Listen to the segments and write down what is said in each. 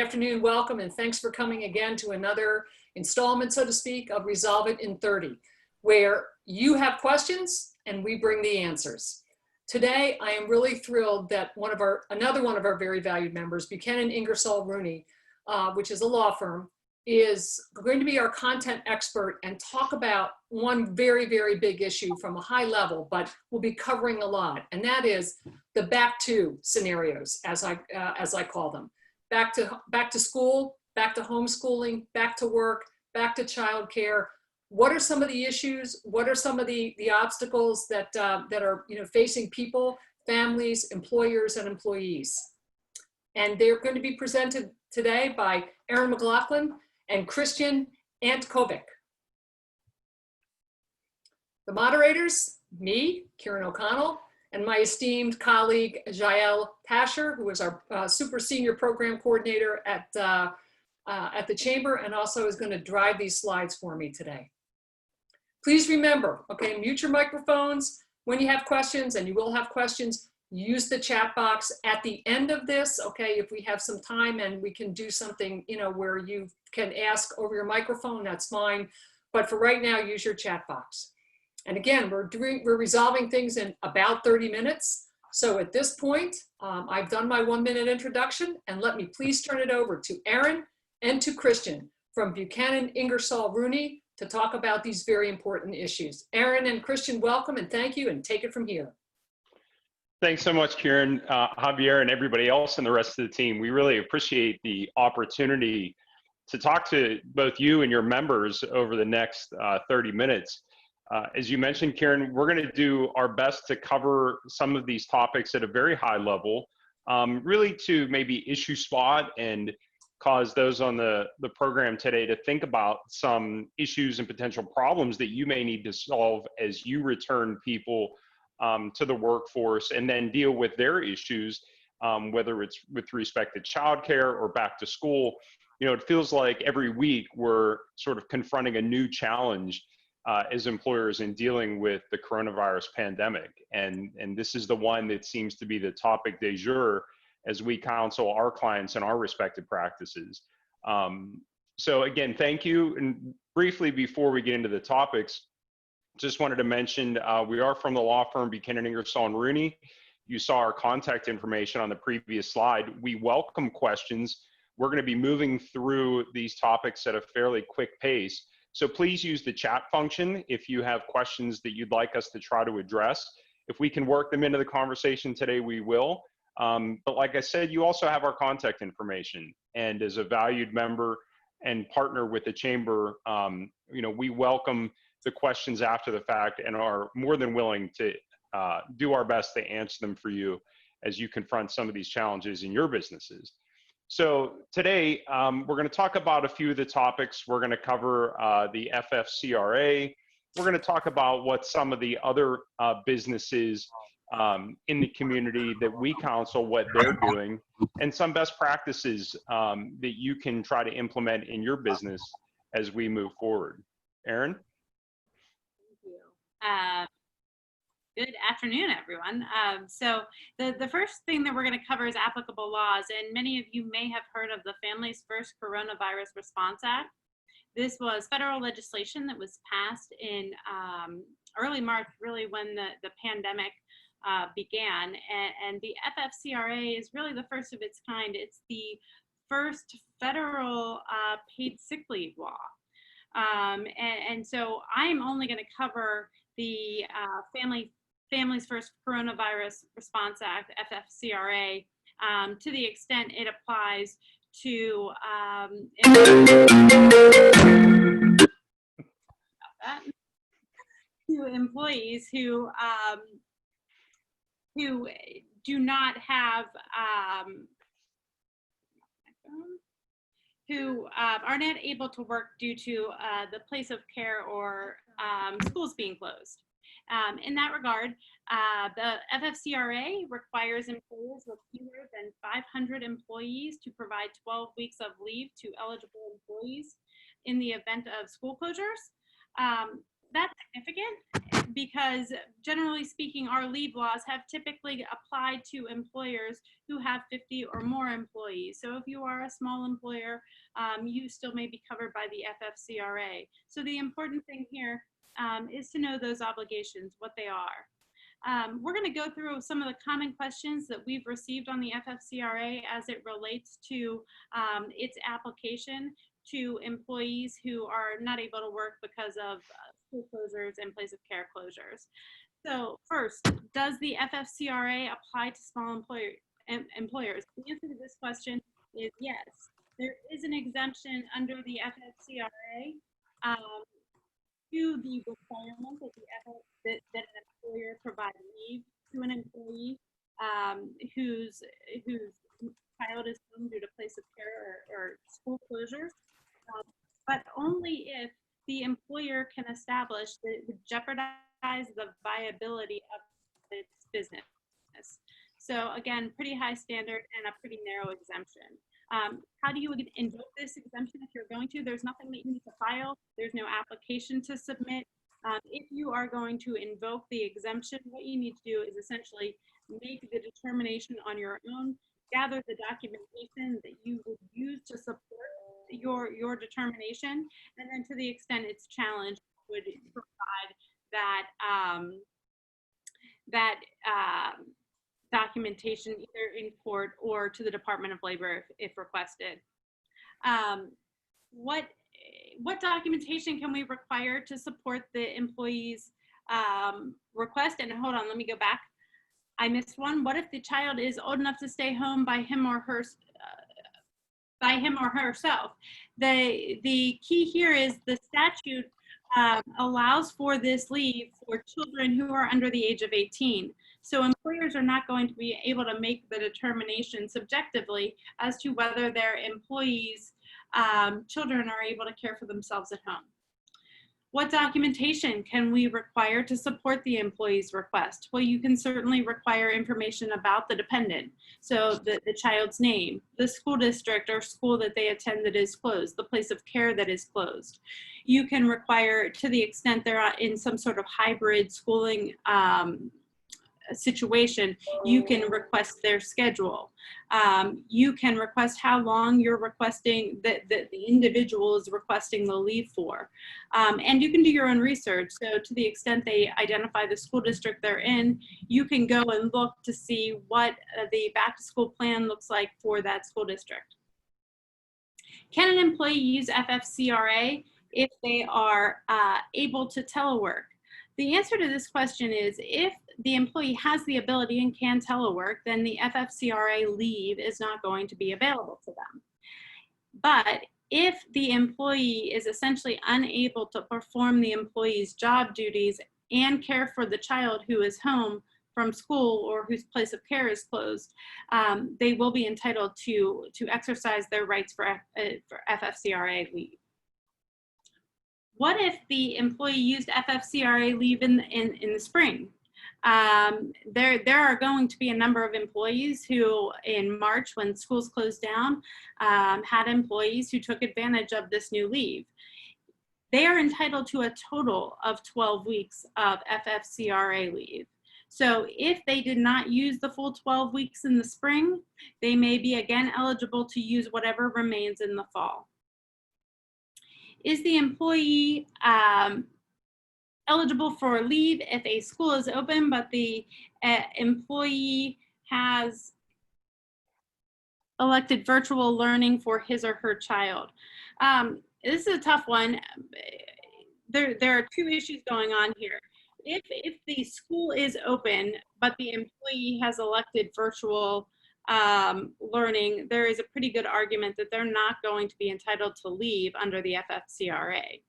Afternoon, welcome, and thanks for coming again to another installment, so to speak, of Resolve It in 30, where you have questions and we bring the answers. Today, I am really thrilled that another one of our very valued members, Buchanan Ingersoll-Rooney, which is a law firm, is going to be our content expert and talk about one very, very big issue from a high level, but we'll be covering a lot, and that is the back to scenarios, as I call them. Back to school, back to homeschooling, back to work, back to childcare. What are some of the issues? What are some of the obstacles that are facing people, families, employers, and employees? And they're going to be presented today by Erin McLaughlin and Christian Antkowiak. The moderators, me, Karen O'Connell, and my esteemed colleague, Jael Pasher, who is our super senior program coordinator at the Chamber and also is going to drive these slides for me today. Please remember, okay, mute your microphones when you have questions, and you will have questions. Use the chat box at the end of this, okay, if we have some time and we can do something, where you can ask over your microphone, that's fine. But for right now, use your chat box. And again, we're resolving things in about 30 minutes. So at this point, I've done my 1-minute introduction, and let me please turn it over to Erin and to Christian from Buchanan Ingersoll-Rooney to talk about these very important issues. Erin and Christian, welcome and thank you, and take it from here. Thanks so much, Karen, Javier, and everybody else and the rest of the team. We really appreciate the opportunity to talk to both you and your members over the next 30 minutes. As you mentioned, Karen, we're going to do our best to cover some of these topics at a very high level, really to maybe issue spot and cause those on the program today to think about some issues and potential problems that you may need to solve as you return people to the workforce, and then deal with their issues, whether it's with respect to childcare or back to school. It feels like every week we're sort of confronting a new challenge as employers in dealing with the coronavirus pandemic. And this is the one that seems to be the topic du jour as we counsel our clients in our respective practices. So again, thank you. And briefly, before we get into the topics, just wanted to mention, we are from the law firm Buchanan Ingersoll-Rooney. You saw our contact information on the previous slide. We welcome questions. We're going to be moving through these topics at a fairly quick pace. So please use the chat function if you have questions that you'd like us to try to address. If we can work them into the conversation today, we will. But like I said, you also have our contact information. And as a valued member and partner with the Chamber, we welcome the questions after the fact and are more than willing to do our best to answer them for you as you confront some of these challenges in your businesses. So today, we're going to talk about a few of the topics. We're going to cover the FFCRA. We're going to talk about what some of the other businesses in the community that we counsel, what they're doing, and some best practices that you can try to implement in your business as we move forward. Erin? Thank you. Good afternoon, everyone. So the first thing that we're going to cover is applicable laws, and many of you may have heard of the Families First Coronavirus Response Act. This was federal legislation that was passed in early March, really when the pandemic began, and the FFCRA is really the first of its kind. It's the first federal paid sick leave law. And so I'm only going to cover the Families First Coronavirus Response Act, FFCRA, to the extent it applies to employees who do not have who are not able to work due to the place of care or schools being closed. In that regard, the FFCRA requires employers with fewer than 500 employees to provide 12 weeks of leave to eligible employees in the event of school closures. that's significant because generally speaking, our leave laws have typically applied to employers who have 50 or more employees. So if you are a small employer, you still may be covered by the FFCRA. So the important thing here is to know those obligations, what they are. We're going to go through some of the common questions that we've received on the FFCRA as it relates to its application to employees who are not able to work because of school closures and place of care closures. So first, does the FFCRA apply to small employers? The answer to this question is yes. There is an exemption under the FFCRA to the requirement that an employer provide leave to an employee whose child is home due to place of care or school closures, but only if the employer can establish that it would jeopardize the viability of its business. So again, pretty high standard and a pretty narrow exemption. How do you invoke this exemption if you're going to? There's nothing that you need to file. There's no application to submit. If you are going to invoke the exemption, what you need to do is essentially make the determination on your own, gather the documentation that you would use to support your determination, and then to the extent it's challenged, would provide that documentation either in court or to the Department of Labor if requested. What documentation can we require to support the employee's request? And hold on, let me go back. I missed one. What if the child is old enough to stay home by him or herself? The key here is the statute allows for this leave for children who are under the age of 18. So employers are not going to be able to make the determination subjectively as to whether their employees' children are able to care for themselves at home. What documentation can we require to support the employee's request? Well, you can certainly require information about the dependent. So the child's name, the school district or school that they attend that is closed, the place of care that is closed. You can require, to the extent they're in some sort of hybrid schooling situation, you can request their schedule. You can request how long you're requesting, that the individual is requesting the leave for. And you can do your own research. So to the extent they identify the school district they're in, you can go and look to see what the back to school plan looks like for that school district. Can an employee use FFCRA if they are able to telework? The answer to this question is if the employee has the ability and can telework, then the FFCRA leave is not going to be available to them. But if the employee is essentially unable to perform the employee's job duties and care for the child who is home from school or whose place of care is closed, they will be entitled to exercise their rights for FFCRA leave. What if the employee used FFCRA leave in the spring? There are going to be a number of employees who in March, when schools closed down, had employees who took advantage of this new leave. They are entitled to a total of 12 weeks of FFCRA leave. So if they did not use the full 12 weeks in the spring, they may be again eligible to use whatever remains in the fall. Is the employee eligible for leave if a school is open, but the employee has elected virtual learning for his or her child? This is a tough one. There are two issues going on here. If the school is open, but the employee has elected virtual learning, there is a pretty good argument that they're not going to be entitled to leave under the FFCRA.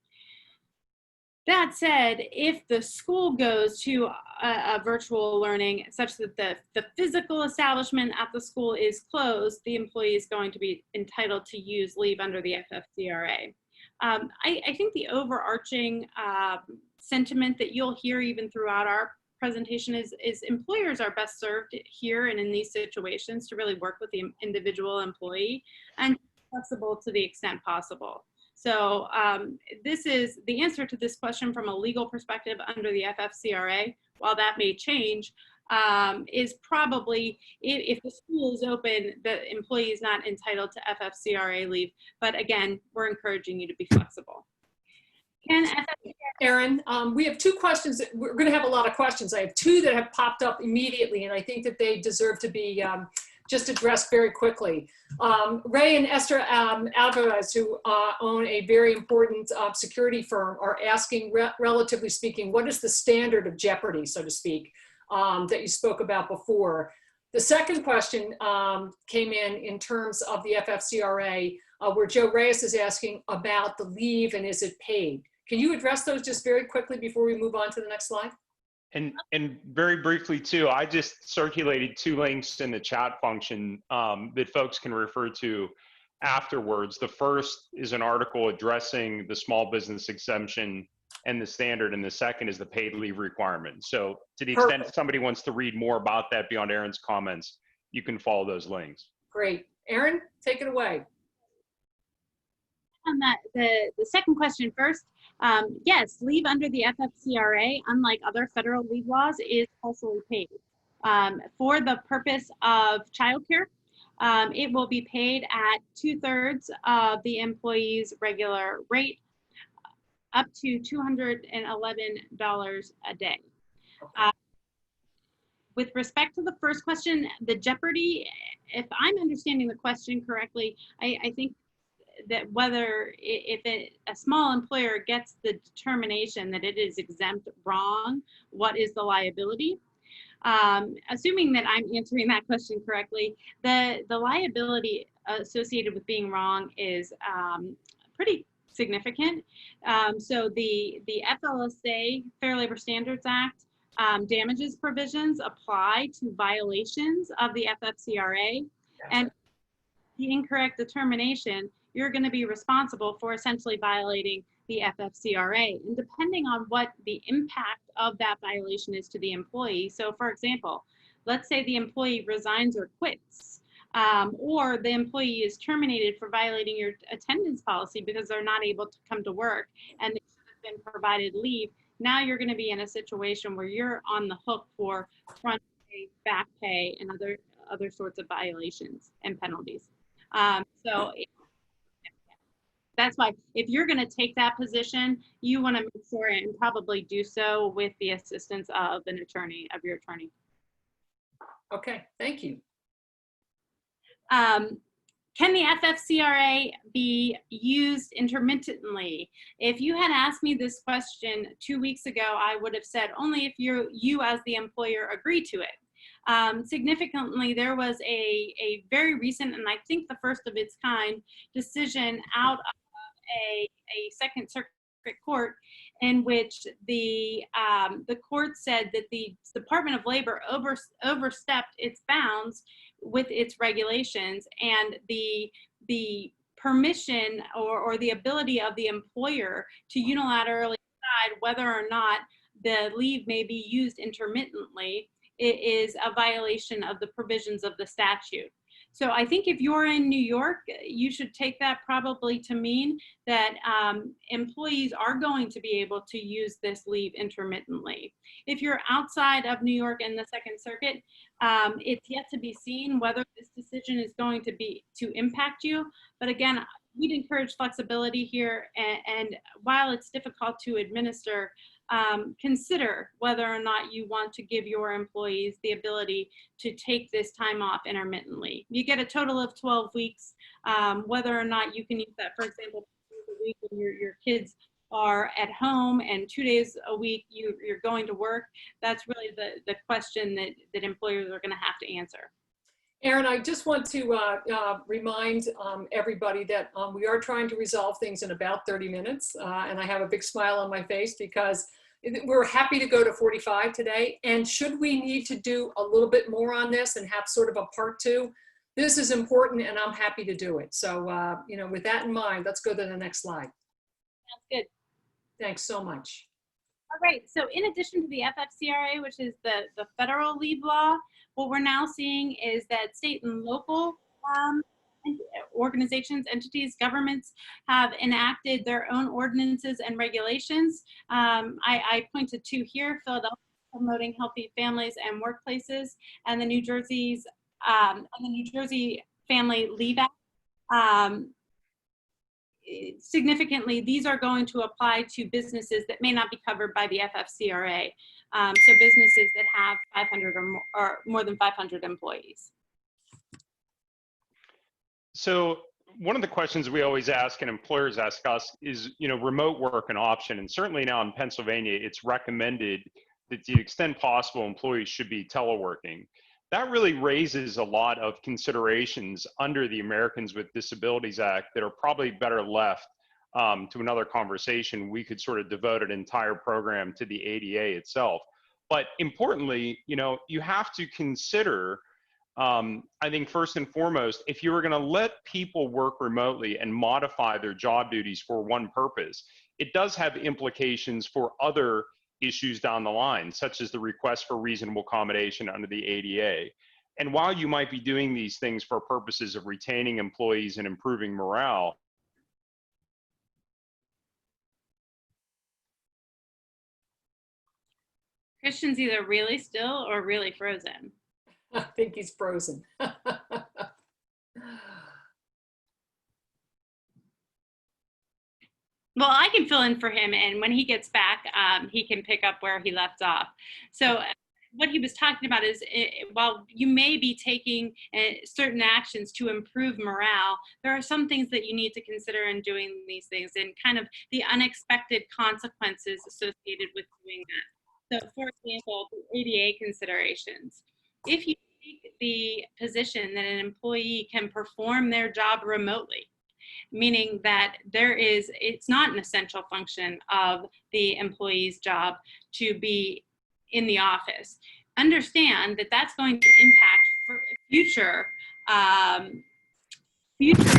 That said, if the school goes to a virtual learning such that the physical establishment at the school is closed, the employee is going to be entitled to use leave under the FFCRA. I think the overarching sentiment that you'll hear even throughout our presentation is employers are best served here and in these situations to really work with the individual employee and flexible to the extent possible. So this is the answer to this question from a legal perspective under the FFCRA. While that may change, is probably if the school is open, the employee is not entitled to FFCRA leave. But again, we're encouraging you to be flexible. Erin, we have two questions. We're going to have a lot of questions. I have two that have popped up immediately, and I think that they deserve to be just addressed very quickly. Ray and Esther Alvarez, who own a very important security firm, are asking, relatively speaking, what is the standard of jeopardy, so to speak, that you spoke about before? The second question came in terms of the FFCRA, where Joe Reyes is asking about the leave and is it paid? Can you address those just very quickly before we move on to the next slide? And very briefly too, I just circulated 2 links in the chat function that folks can refer to afterwards. The first is an article addressing the small business exemption and the standard, and the second is the paid leave requirement. So to the extent somebody wants to read more about that beyond Erin's comments, you can follow those links. Great. Erin, take it away. On that, the second question first, yes, leave under the FFCRA, unlike other federal leave laws, is partially paid. For the purpose of childcare, it will be paid at 2/3 of the employee's regular rate, up to $211 a day. With respect to the first question, the jeopardy, if I'm understanding the question correctly, I think that whether if a small employer gets the determination that it is exempt wrong, what is the liability? Assuming that I'm answering that question correctly, the liability associated with being wrong is pretty significant. So the FLSA, Fair Labor Standards Act, damages provisions apply to violations of the FFCRA, and the incorrect determination, you're going to be responsible for essentially violating the FFCRA. And depending on what the impact of that violation is to the employee. So for example, let's say the employee resigns or quits, or the employee is terminated for violating your attendance policy because they're not able to come to work and they should have been provided leave. Now you're going to be in a situation where you're on the hook for front pay, back pay, and other sorts of violations and penalties. So that's why if you're going to take that position, you want to make sure and probably do so with the assistance of an attorney, of your attorney. Okay, thank you. Can the FFCRA be used intermittently? If you had asked me this question 2 weeks ago, I would have said only if you as the employer agree to it. Significantly, there was a very recent, and I think the first of its kind, decision out of a Second Circuit Court in which the court said that the Department of Labor overstepped its bounds with its regulations, and the permission or the ability of the employer to unilaterally decide whether or not the leave may be used intermittently is a violation of the provisions of the statute. So I think if you're in New York, you should take that probably to mean that employees are going to be able to use this leave intermittently. If you're outside of New York and the Second Circuit, it's yet to be seen whether this decision is going to impact you. But again, we'd encourage flexibility here, and while it's difficult to administer, consider whether or not you want to give your employees the ability to take this time off intermittently. You get a total of 12 weeks, whether or not you can use that, for example, a week when your kids are at home and 2 days a week you're going to work. That's really the question that employers are going to have to answer. Erin, I just want to remind everybody that we are trying to resolve things in about 30 minutes. And I have a big smile on my face because we're happy to go to 45 today. And should we need to do a little bit more on this and have sort of a part 2, this is important and I'm happy to do it. So, with that in mind, let's go to the next slide. Sounds good. Thanks so much. All right, so in addition to the FFCRA, which is the federal leave law, what we're now seeing is that state and local organizations, entities, governments have enacted their own ordinances and regulations. I pointed to here, Philadelphia promoting healthy families and workplaces, and the New Jersey Family Leave Act. Significantly, these are going to apply to businesses that may not be covered by the FFCRA. So businesses that have 500 or more than 500 employees. So one of the questions we always ask and employers ask us is, remote work an option? And certainly now in Pennsylvania, it's recommended that to the extent possible, employees should be teleworking. That really raises a lot of considerations under the Americans with Disabilities Act that are probably better left to another conversation. We could sort of devote an entire program to the ADA itself. But importantly, you have to consider, I think first and foremost, if you were going to let people work remotely and modify their job duties for one purpose, it does have implications for other issues down the line, such as the request for reasonable accommodation under the ADA. And while you might be doing these things for purposes of retaining employees and improving morale, Christian's either really still or really frozen. I think he's frozen. Well, I can fill in for him, and when he gets back, he can pick up where he left off. So what he was talking about is, while you may be taking certain actions to improve morale, there are some things that you need to consider in doing these things, and kind of the unexpected consequences associated with doing that. So, for example, the ADA considerations. If you take the position that an employee can perform their job remotely, meaning that it's not an essential function of the employee's job to be in the office, understand that that's going to impact future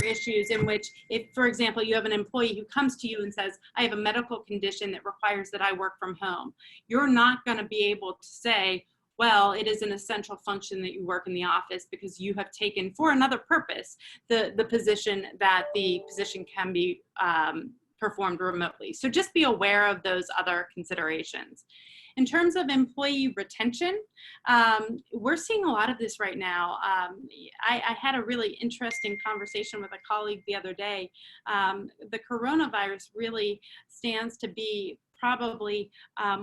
issues in which, if, for example, you have an employee who comes to you and says, I have a medical condition that requires that I work from home, you're not going to be able to say, well, it is an essential function that you work in the office because you have taken, for another purpose, the position that the position can be performed remotely. So just be aware of those other considerations. In terms of employee retention, we're seeing a lot of this right now. I had a really interesting conversation with a colleague the other day. The coronavirus really stands to be probably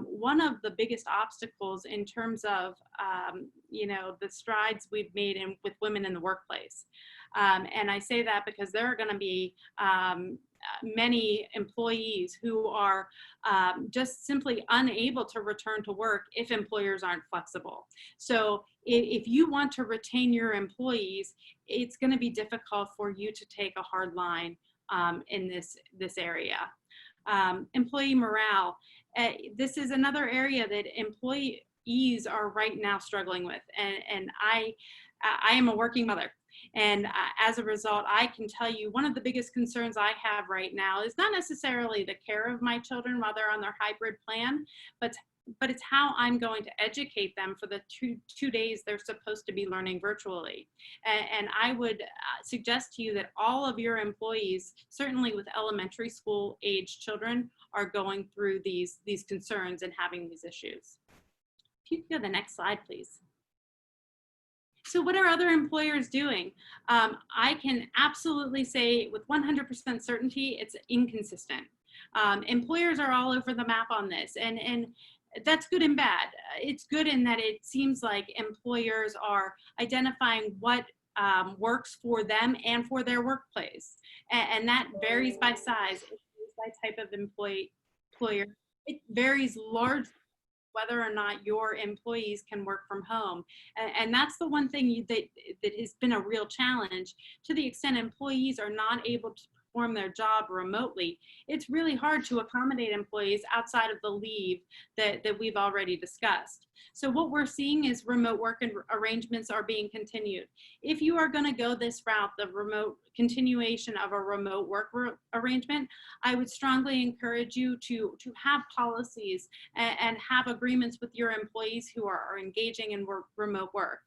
one of the biggest obstacles in terms of the strides we've made with women in the workplace. And I say that because there are going to be many employees who are just simply unable to return to work if employers aren't flexible. So if you want to retain your employees, it's going to be difficult for you to take a hard line in this area. Employee morale. This is another area that employees are right now struggling with. And I am a working mother. And as a result, I can tell you one of the biggest concerns I have right now is not necessarily the care of my children while they're on their hybrid plan, but it's how I'm going to educate them for the two days they're supposed to be learning virtually. And I would suggest to you that all of your employees, certainly with elementary school age children, are going through these concerns and having these issues. If you could go to the next slide, please. So what are other employers doing? I can absolutely say with 100% certainty, it's inconsistent. Employers are all over the map on this, and that's good and bad. It's good in that it seems like employers are identifying what works for them and for their workplace. And that varies by size, it varies by type of employer. It varies largely whether or not your employees can work from home. And that's the one thing that has been a real challenge. To the extent employees are not able to perform their job remotely, it's really hard to accommodate employees outside of the leave that we've already discussed. So what we're seeing is remote work and arrangements are being continued. If you are going to go this route, the remote continuation of a remote work arrangement, I would strongly encourage you to have policies and have agreements with your employees who are engaging in remote work.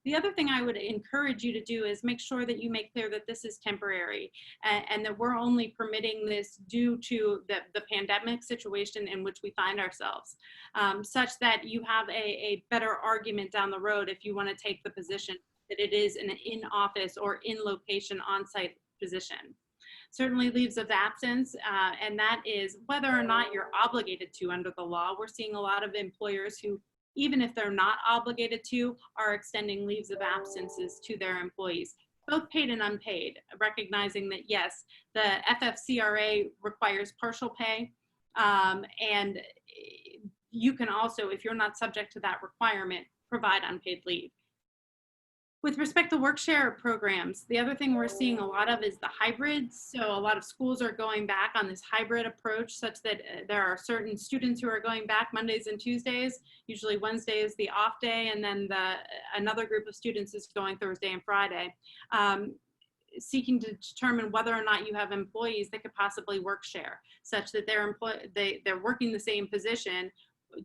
The other thing I would encourage you to do is make sure that you make clear that this is temporary and that we're only permitting this due to the pandemic situation in which we find ourselves, such that you have a better argument down the road if you want to take the position that it is an in-office or in-location on-site position. Certainly leaves of absence, and that is whether or not you're obligated to under the law. We're seeing a lot of employers who, even if they're not obligated to, are extending leaves of absences to their employees, both paid and unpaid, recognizing that yes, the FFCRA requires partial pay, and you can also, if you're not subject to that requirement, provide unpaid leave. With respect to work share programs, the other thing we're seeing a lot of is the hybrids. So a lot of schools are going back on this hybrid approach such that there are certain students who are going back Mondays and Tuesdays. Usually Wednesday is the off day, and then another group of students is going Thursday and Friday, seeking to determine whether or not you have employees that could possibly work share, such that they're working the same position.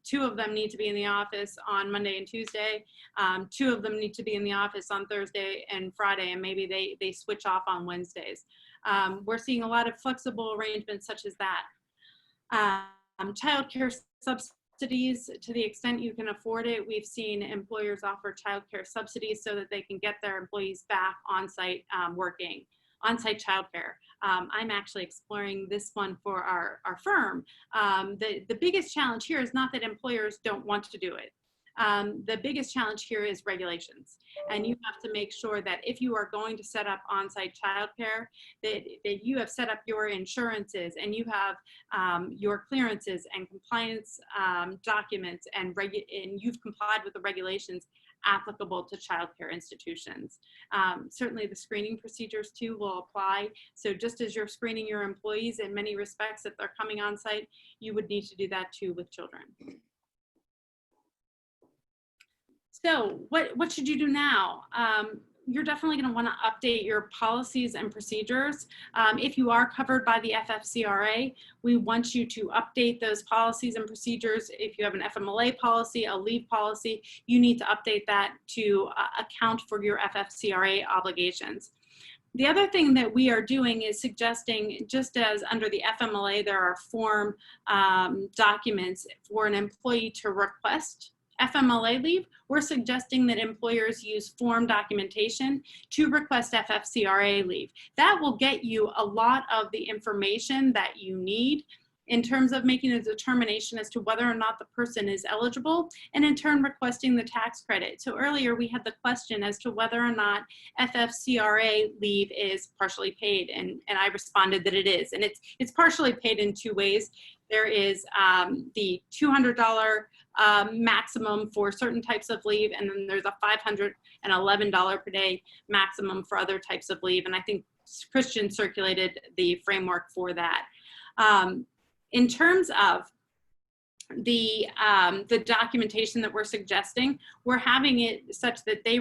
2 of them need to be in the office on Monday and Tuesday. 2 of them need to be in the office on Thursday and Friday, and maybe they switch off on Wednesdays. We're seeing a lot of flexible arrangements such as that. Childcare subsidies, to the extent you can afford it, we've seen employers offer childcare subsidies so that they can get their employees back on-site working, on-site childcare. I'm actually exploring this one for our firm. The biggest challenge here is not that employers don't want to do it. The biggest challenge here is regulations. And you have to make sure that if you are going to set up on-site childcare, that you have set up your insurances and you have your clearances and compliance documents and you've complied with the regulations applicable to childcare institutions. Certainly the screening procedures too will apply. So just as you're screening your employees in many respects if they're coming on site, you would need to do that too with children. So what should you do now? You're definitely going to want to update your policies and procedures. If you are covered by the FFCRA, we want you to update those policies and procedures. If you have an FMLA policy, a leave policy, you need to update that to account for your FFCRA obligations. The other thing that we are doing is suggesting, just as under the FMLA, there are form documents for an employee to request FMLA leave, we're suggesting that employers use form documentation to request FFCRA leave. That will get you a lot of the information that you need in terms of making a determination as to whether or not the person is eligible, and in turn requesting the tax credit. So earlier we had the question as to whether or not FFCRA leave is partially paid, and I responded that it is, and it's partially paid in 2 ways. There is the $200 maximum for certain types of leave, and then there's a $511 per day maximum for other types of leave, and I think Christian circulated the framework for that. In terms of the documentation that we're suggesting, we're having it such that they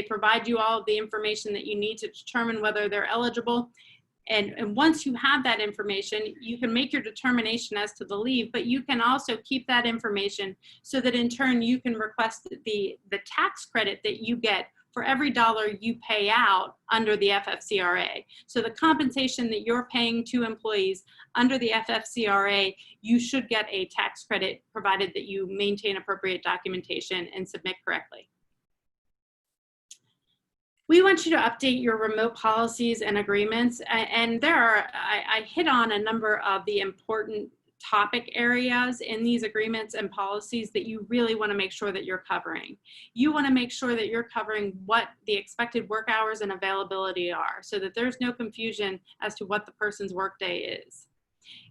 provide you all of the information that you need to determine whether they're eligible. And once you have that information, you can make your determination as to the leave, but you can also keep that information so that in turn you can request the tax credit that you get for every dollar you pay out under the FFCRA. So the compensation that you're paying to employees under the FFCRA, you should get a tax credit provided that you maintain appropriate documentation and submit correctly. We want you to update your remote policies and agreements, and I hit on a number of the important topic areas in these agreements and policies that you really want to make sure that you're covering. You want to make sure that you're covering what the expected work hours and availability are so that there's no confusion as to what the person's workday is.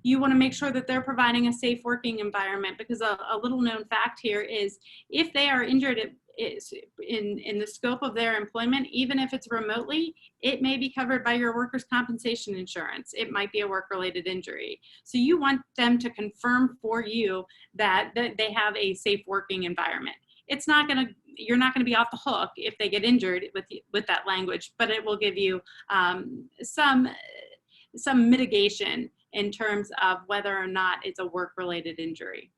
You want to make sure that they're providing a safe working environment, because a little known fact here is if they are injured in the scope of their employment, even if it's remotely, it may be covered by your workers' compensation insurance. It might be a work-related injury. So you want them to confirm for you that they have a safe working environment. You're not going to be off the hook if they get injured with that language, but it will give you some mitigation in terms of whether or not it's a work-related injury.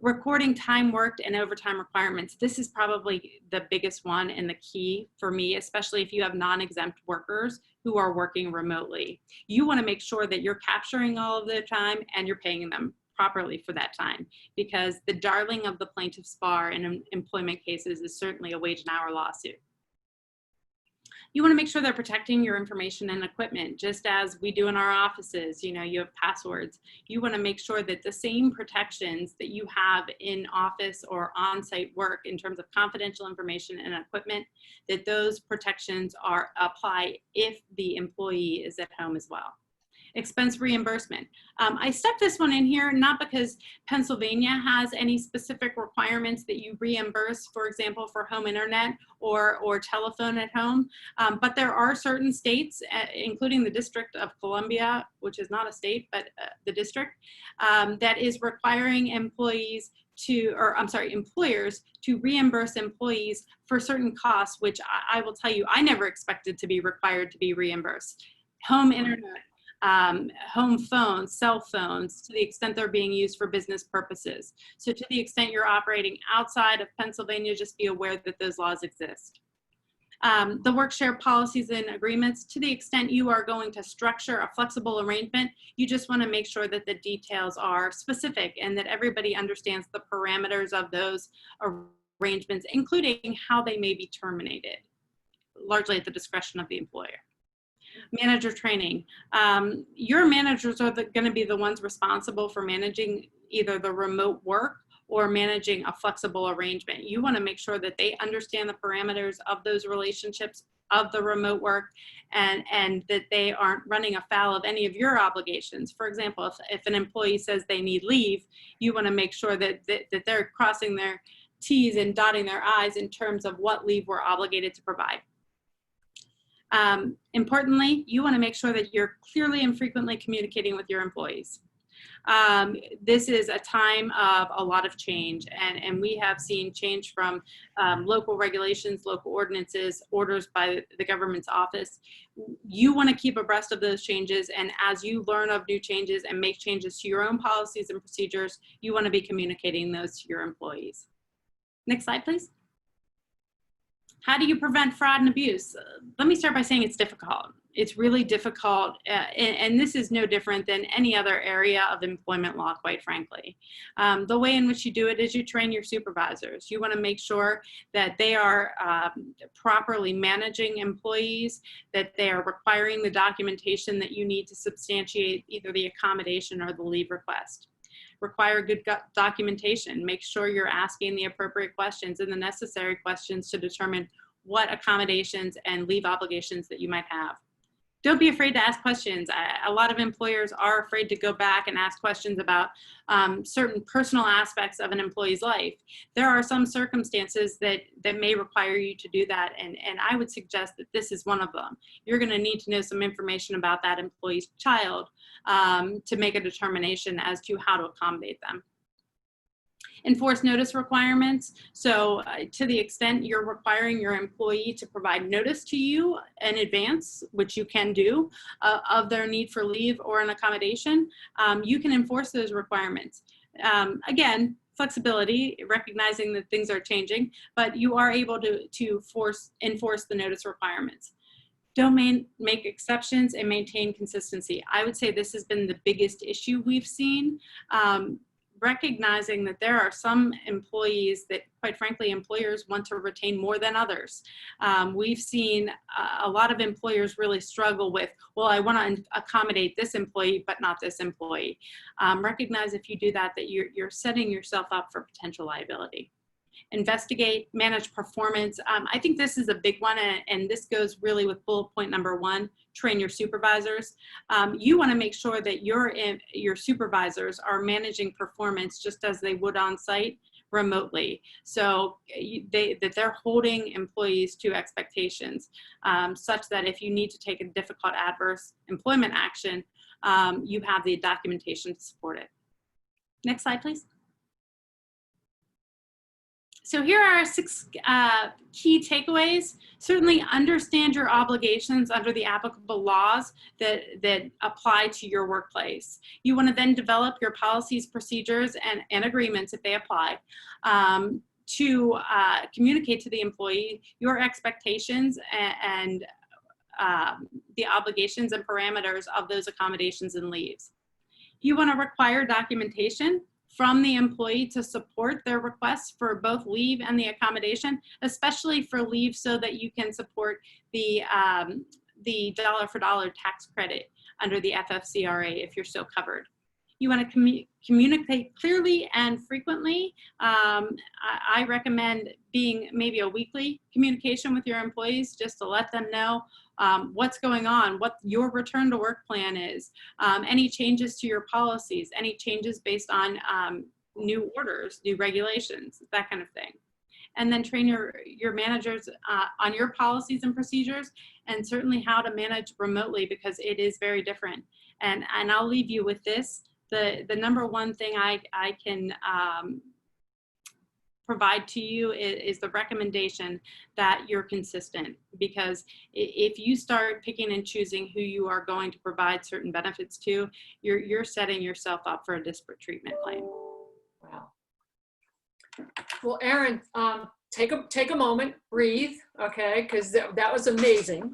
Recording time worked and overtime requirements. This is probably the biggest one and the key for me, especially if you have non-exempt workers who are working remotely. You want to make sure that you're capturing all of their time and you're paying them properly for that time, because the darling of the plaintiff's bar in employment cases is certainly a wage and hour lawsuit. You want to make sure they're protecting your information and equipment, just as we do in our offices. You know, you have passwords. You want to make sure that the same protections that you have in office or on-site work in terms of confidential information and equipment, that those protections apply if the employee is at home as well. Expense reimbursement. I stuck this one in here not because Pennsylvania has any specific requirements that you reimburse, for example, for home internet or telephone at home, but there are certain states, including the District of Columbia, which is not a state, but the district, that is requiring employers to reimburse employees for certain costs, which I will tell you, I never expected to be required to be reimbursed. Home internet, home phones, cell phones, to the extent they're being used for business purposes. So to the extent you're operating outside of Pennsylvania, just be aware that those laws exist. The work share policies and agreements, to the extent you are going to structure a flexible arrangement, you just want to make sure that the details are specific and that everybody understands the parameters of those arrangements, including how they may be terminated, largely at the discretion of the employer. Manager training. Your managers are going to be the ones responsible for managing either the remote work or managing a flexible arrangement. You want to make sure that they understand the parameters of those relationships, of the remote work, and that they aren't running afoul of any of your obligations. For example, if an employee says they need leave, you want to make sure that they're crossing their T's and dotting their I's in terms of what leave we're obligated to provide. Importantly, you want to make sure that you're clearly and frequently communicating with your employees. This is a time of a lot of change, and we have seen change from local regulations, local ordinances, orders by the government's office. You want to keep abreast of those changes, and as you learn of new changes and make changes to your own policies and procedures, you want to be communicating those to your employees. Next slide, please. How do you prevent fraud and abuse? Let me start by saying it's difficult. It's really difficult, and this is no different than any other area of employment law, quite frankly. The way in which you do it is you train your supervisors. You want to make sure that they are properly managing employees, that they are requiring the documentation that you need to substantiate either the accommodation or the leave request. Require good documentation. Make sure you're asking the appropriate questions and the necessary questions to determine what accommodations and leave obligations that you might have. Don't be afraid to ask questions. A lot of employers are afraid to go back and ask questions about certain personal aspects of an employee's life. There are some circumstances that may require you to do that, and I would suggest that this is one of them. You're going to need to know some information about that employee's child to make a determination as to how to accommodate them. Enforce notice requirements. So to the extent you're requiring your employee to provide notice to you in advance, which you can do, of their need for leave or an accommodation, you can enforce those requirements. Again, flexibility, recognizing that things are changing, but you are able to enforce the notice requirements. Don't make exceptions and maintain consistency. I would say this has been the biggest issue we've seen. Recognizing that there are some employees that, quite frankly, employers want to retain more than others. We've seen a lot of employers really struggle with, well, I want to accommodate this employee, but not this employee. Recognize if you do that, that you're setting yourself up for potential liability. Investigate, manage performance. I think this is a big one, and this goes really with bullet point number 1, train your supervisors. You want to make sure that your supervisors are managing performance just as they would on site remotely. So that they're holding employees to expectations such that if you need to take a difficult adverse employment action, you have the documentation to support it. Next slide, please. So here are 6 key takeaways. Certainly understand your obligations under the applicable laws that apply to your workplace. You want to then develop your policies, procedures, and agreements if they apply, to communicate to the employee your expectations and the obligations and parameters of those accommodations and leaves. You want to require documentation from the employee to support their requests for both leave and the accommodation, especially for leave, so that you can support the dollar for dollar tax credit under the FFCRA if you're so covered. You want to communicate clearly and frequently. I recommend being maybe a weekly communication with your employees, just to let them know what's going on, what your return to work plan is, any changes to your policies, any changes based on new orders, new regulations, that kind of thing. And then train your managers on your policies and procedures, and certainly how to manage remotely, because it is very different. And I'll leave you with this. The number one thing I can provide to you is the recommendation that you're consistent, because if you start picking and choosing who you are going to provide certain benefits to, you're setting yourself up for a disparate treatment claim. Wow. Well, Erin, take a moment, breathe, okay, because that was amazing.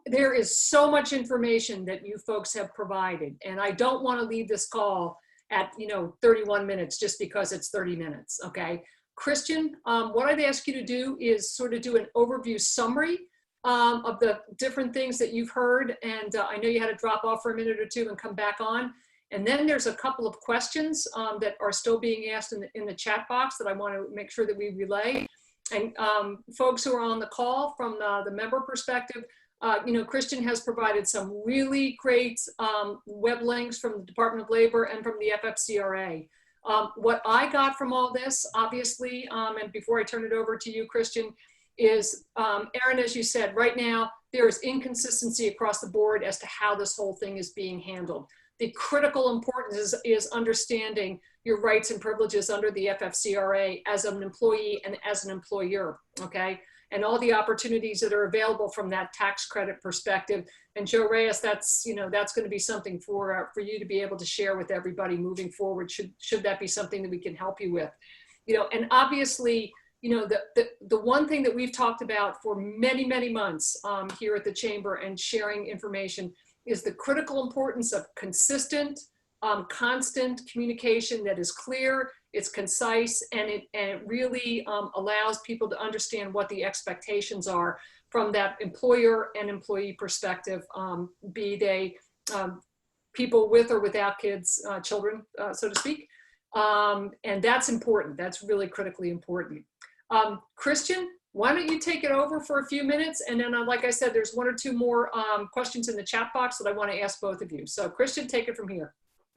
There is so much information that you folks have provided, and I don't want to leave this call at 31 minutes just because it's 30 minutes, okay? Christian, what I'd ask you to do is sort of do an overview summary of the different things that you've heard, and I know you had to drop off for a minute or two and come back on. And then there's a couple of questions that are still being asked in the chat box that I want to make sure that we relay. And folks who are on the call, from the member perspective, Christian has provided some really great web links from the Department of Labor and from the FFCRA. What I got from all this, obviously, and before I turn it over to you, Christian, is, Erin, as you said, right now, there is inconsistency across the board as to how this whole thing is being handled. The critical importance is understanding your rights and privileges under the FFCRA as an employee and as an employer, okay? And all the opportunities that are available from that tax credit perspective. And Joe Reyes, that's going to be something for you to be able to share with everybody moving forward, should that be something that we can help you with. And obviously, the one thing that we've talked about for many, many months here at the Chamber and sharing information is the critical importance of consistent, constant communication that is clear, it's concise, and it really allows people to understand what the expectations are from that employer and employee perspective, be they people with or without kids, children, so to speak. And that's important. That's really critically important. Christian, why don't you take it over for a few minutes? And then, like I said, there's 1 or 2 more questions in the chat box that I want to ask both of you. So Christian, take it from here.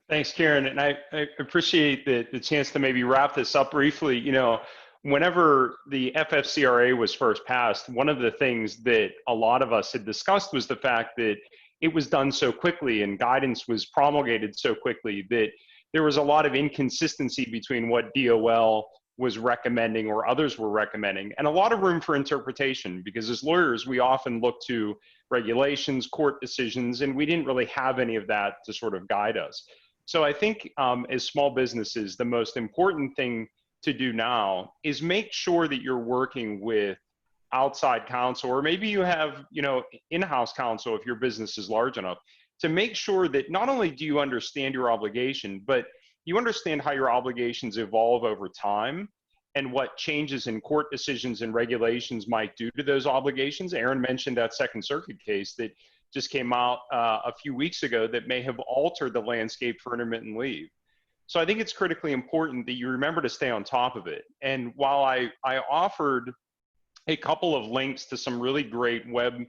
Thanks, Karen. And I appreciate the chance to maybe wrap this up briefly. Whenever the FFCRA was first passed, one of the things that a lot of us had discussed was the fact that it was done so quickly and guidance was promulgated so quickly that there was a lot of inconsistency between what DOL was recommending or others were recommending, and a lot of room for interpretation, because as lawyers, we often look to regulations, court decisions, and we didn't really have any of that to sort of guide us. So I think as small businesses, the most important thing to do now is make sure that you're working with outside counsel, or maybe you have, in-house counsel if your business is large enough, to make sure that not only do you understand your obligation, but you understand how your obligations evolve over time and what changes in court decisions and regulations might do to those obligations. Erin mentioned that Second Circuit case that just came out a few weeks ago that may have altered the landscape for intermittent leave. So I think it's critically important that you remember to stay on top of it. And while I offered a couple of links to some really great web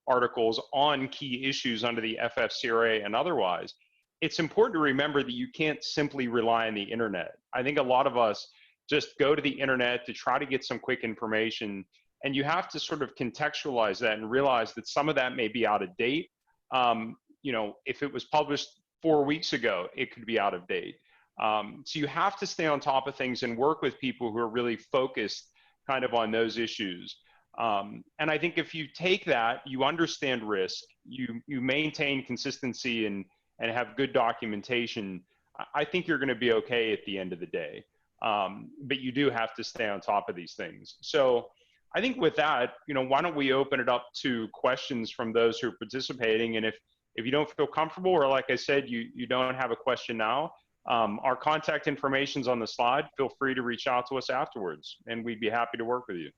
articles on key issues under the FFCRA and otherwise, it's important to remember that you can't simply rely on the internet. I think a lot of us just go to the internet to try to get some quick information, and you have to sort of contextualize that and realize that some of that may be out of date. If it was published 4 weeks ago, it could be out of date. So you have to stay on top of things and work with people who are really focused kind of on those issues. And I think if you take that, you understand risk, you maintain consistency and have good documentation, I think you're going to be okay at the end of the day. But you do have to stay on top of these things. So I think with that, why don't we open it up to questions from those who are participating? And if you don't feel comfortable, or like I said, you don't have a question now, our contact information's on the slide. Feel free to reach out to us afterwards, and we'd be happy to work with you.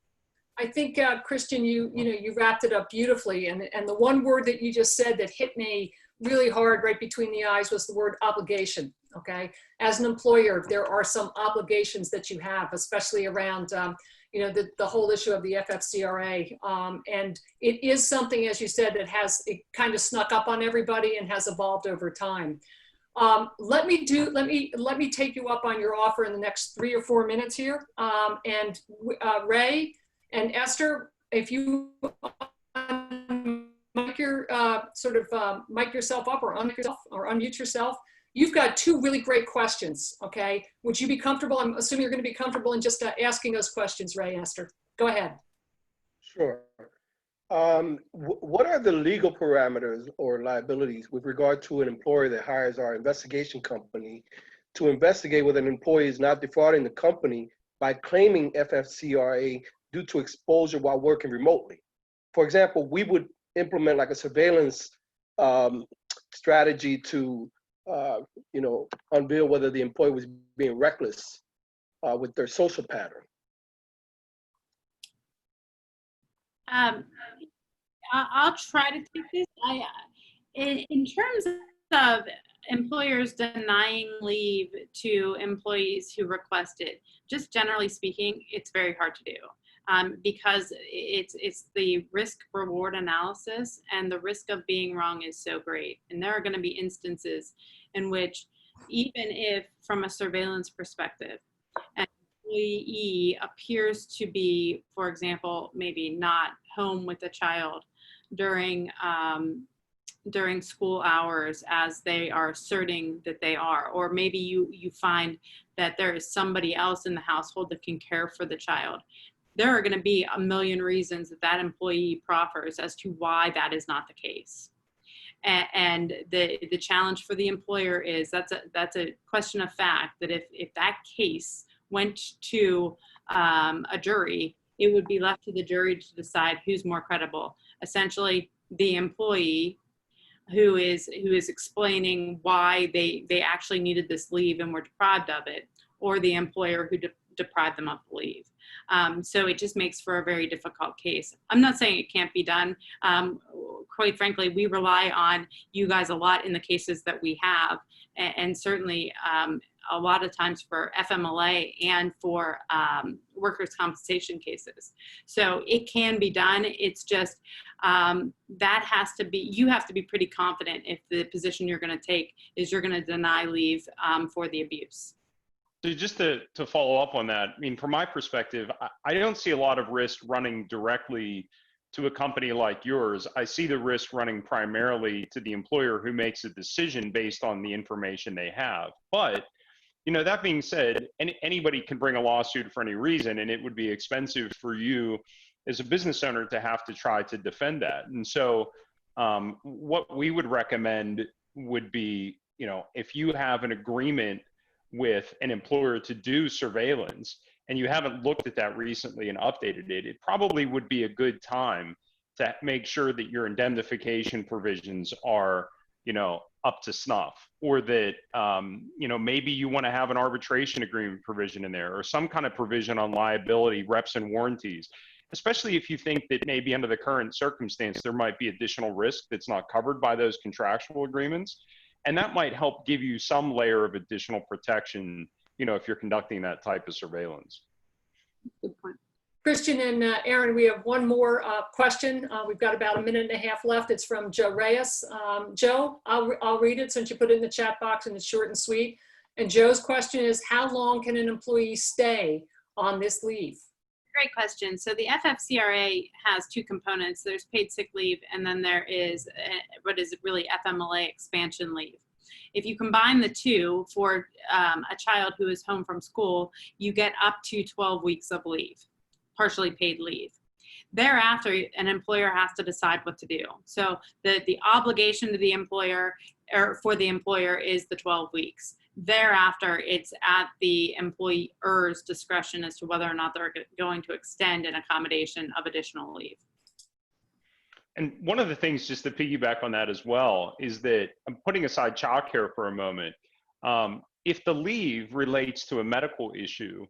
I think, Christian, you wrapped it up beautifully. And the one word that you just said that hit me really hard right between the eyes was the word obligation. Okay. As an employer, there are some obligations that you have, especially around, the whole issue of the FFCRA. And it is something, as you said, that it kind of snuck up on everybody and has evolved over time. Let me take you up on your offer in the next 3 or 4 minutes here. And Ray and Esther, if you mic yourself up or unmute yourself, you've got 2 really great questions, okay? Would you be comfortable? I'm assuming you're going to be comfortable in just asking those questions, Ray and Esther. Go ahead. Sure. What are the legal parameters or liabilities with regard to an employer that hires our investigation company to investigate whether an employee is not defrauding the company by claiming FFCRA due to exposure while working remotely? For example, we would implement like a surveillance strategy to unveil whether the employee was being reckless with their social pattern. I'll try to take this. In terms of employers denying leave to employees who request it, just generally speaking, it's very hard to do. Because it's the risk reward analysis, and the risk of being wrong is so great. And there are going to be instances in which, even if from a surveillance perspective, an employee appears to be, for example, maybe not home with a child during school hours as they are asserting that they are, or maybe you find that there is somebody else in the household that can care for the child. There are going to be a million reasons that employee proffers as to why that is not the case. And the challenge for the employer is that's a question of fact, that if that case went to a jury, it would be left to the jury to decide who's more credible. Essentially, the employee who is explaining why they actually needed this leave and were deprived of it, or the employer who deprived them of the leave. So it just makes for a very difficult case. I'm not saying it can't be done. Quite frankly, we rely on you guys a lot in the cases that we have, and certainly a lot of times for FMLA and for workers' compensation cases. So it can be done. It's just that has to be, you have to be pretty confident if the position you're going to take is you're going to deny leave for the abuse. So just to follow up on that, I mean, from my perspective, I don't see a lot of risk running directly to a company like yours. I see the risk running primarily to the employer who makes a decision based on the information they have. But, that being said, anybody can bring a lawsuit for any reason, and it would be expensive for you as a business owner to have to try to defend that. And so what we would recommend would be, if you have an agreement with an employer to do surveillance and you haven't looked at that recently and updated it, it probably would be a good time to make sure that your indemnification provisions are, up to snuff, or that, maybe you want to have an arbitration agreement provision in there, or some kind of provision on liability, reps and warranties, especially if you think that maybe under the current circumstance, there might be additional risk that's not covered by those contractual agreements. And that might help give you some layer of additional protection, if you're conducting that type of surveillance. Good point. Christian and Erin, we have one more question. We've got about 1.5 minutes left. It's from Joe Reyes. Joe, I'll read it since you put it in the chat box and it's short and sweet. And Joe's question is, how long can an employee stay on this leave? Great question. So the FFCRA has 2 components. There's paid sick leave, and then there is what is really FMLA expansion leave. If you combine the two for a child who is home from school, you get up to 12 weeks of leave, partially paid leave. Thereafter, an employer has to decide what to do. So the obligation to the employer or for the employer is the 12 weeks. Thereafter, it's at the employer's discretion as to whether or not they're going to extend an accommodation of additional leave. And one of the things, just to piggyback on that as well, is that I'm putting aside childcare for a moment. If the leave relates to a medical issue,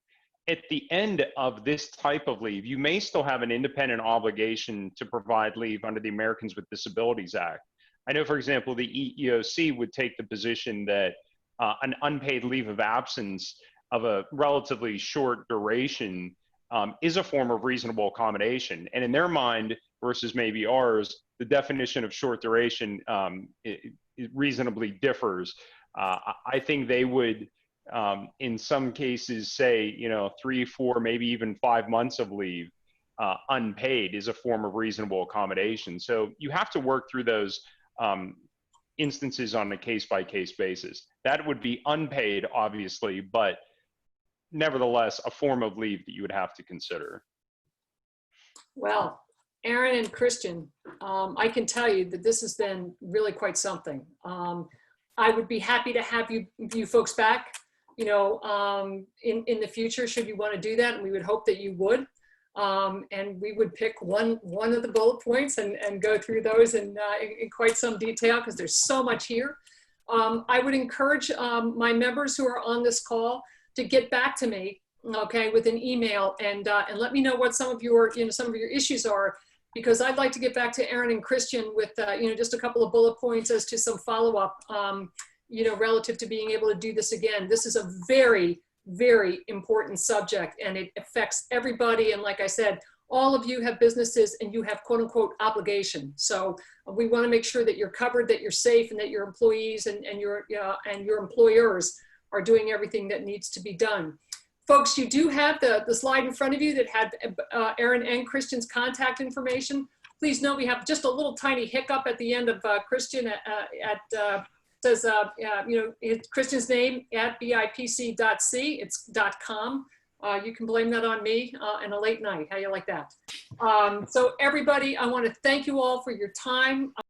at the end of this type of leave, you may still have an independent obligation to provide leave under the Americans with Disabilities Act. I know, for example, the EEOC would take the position that an unpaid leave of absence of a relatively short duration is a form of reasonable accommodation. And in their mind, versus maybe ours, the definition of short duration it reasonably differs. I think they would, in some cases, say, 3, 4, maybe even 5 months of leave unpaid is a form of reasonable accommodation. So you have to work through those instances on a case-by-case basis. That would be unpaid, obviously, but nevertheless, a form of leave that you would have to consider. Well, Erin and Christian, I can tell you that this has been really quite something. I would be happy to have you folks back, in the future, should you want to do that, and we would hope that you would. And we would pick one of the bullet points and go through those in quite some detail, because there's so much here. I would encourage my members who are on this call to get back to me, okay, with an email and let me know what some of your issues are, because I'd like to get back to Erin and Christian with just a couple of bullet points as to some follow-up, relative to being able to do this again. This is a very, very important subject, and it affects everybody. And like I said, all of you have businesses and you have quote unquote obligation. So we want to make sure that you're covered, that you're safe, and that your employees and your employers are doing everything that needs to be done. Folks, you do have the slide in front of you that had Erin and Christian's contact information. Please note we have just a little tiny hiccup at the end of Christian says, Christian's name at bipc.c, it's .com. You can blame that on me and a late night. How you like that? So everybody, I want to thank you all for your time.